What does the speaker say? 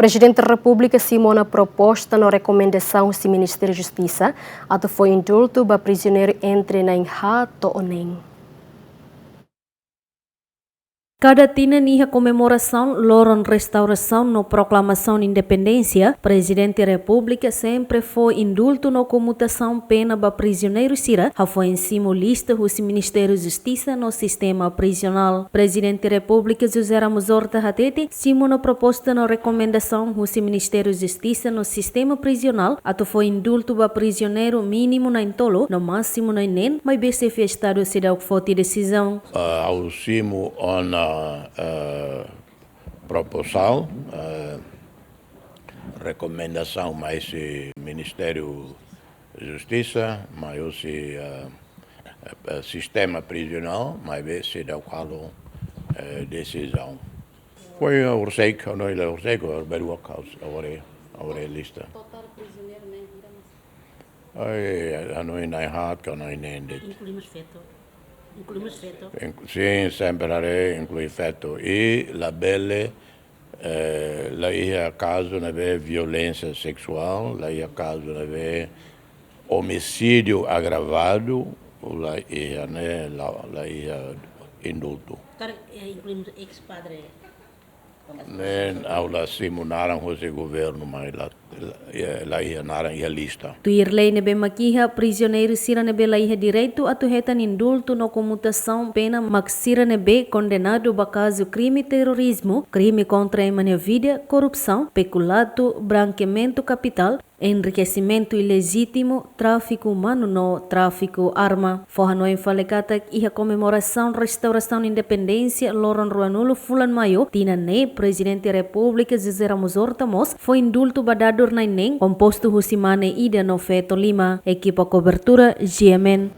Presidente da República Simona proposta na recomendação do Ministério da Justiça até foi indulto para prisioneiro entre na Inhato Onem. Cada tina niha comemoração, loron restauração no proclamação de independência, Presidente da República sempre foi indulto no comutação pena para prisioneiro sira, foi em cima lista do Ministério da Justiça no sistema prisional. Presidente da República José Ramos Horta Hatete, cima na proposta na recomendação do Ministério da Justiça no sistema prisional, ato foi indulto para prisioneiro mínimo na intolo, no máximo na inen, mas BCF Estado se dá o que foi decisão. Ao cimo on proposal, recomendação mais Ministério da Justiça, mas aussi sistema prisional, mas se dá qual decisão. Foi o Orseco, não é o Orseco, o Beruac House, agora é lista. Total prisioneiro nem Ai, não é nem hard, não é nem det. incluímos feto. Sim, sempre inclui feto. E la belle, lá ia caso não haver violência sexual, lá ia caso não haver homicídio agravado, lá ia, né, lá ia indulto. Incluímos ex-padre. Aula simunaram o governo, mas lá ia naran ia lista. Tuirlei nebe makiha, prisioneiro sira nebe laiha direito a tuhetan indulto no comutação pena maksira nebe condenado ba caso crime terrorismo, crime contra a vida, corrupção, peculato, branqueamento capital, enriquecimento ilegítimo, tráfico humano no tráfico arma. Forra no enfalecata iha comemoração restauração de independência Loron Ruanulo Fulan Mayo, tina ne Presidente da República José Ramos Horta Mos foi indulto badador na Inem, composto Husimane Ida no Feto Lima, equipa cobertura GMN.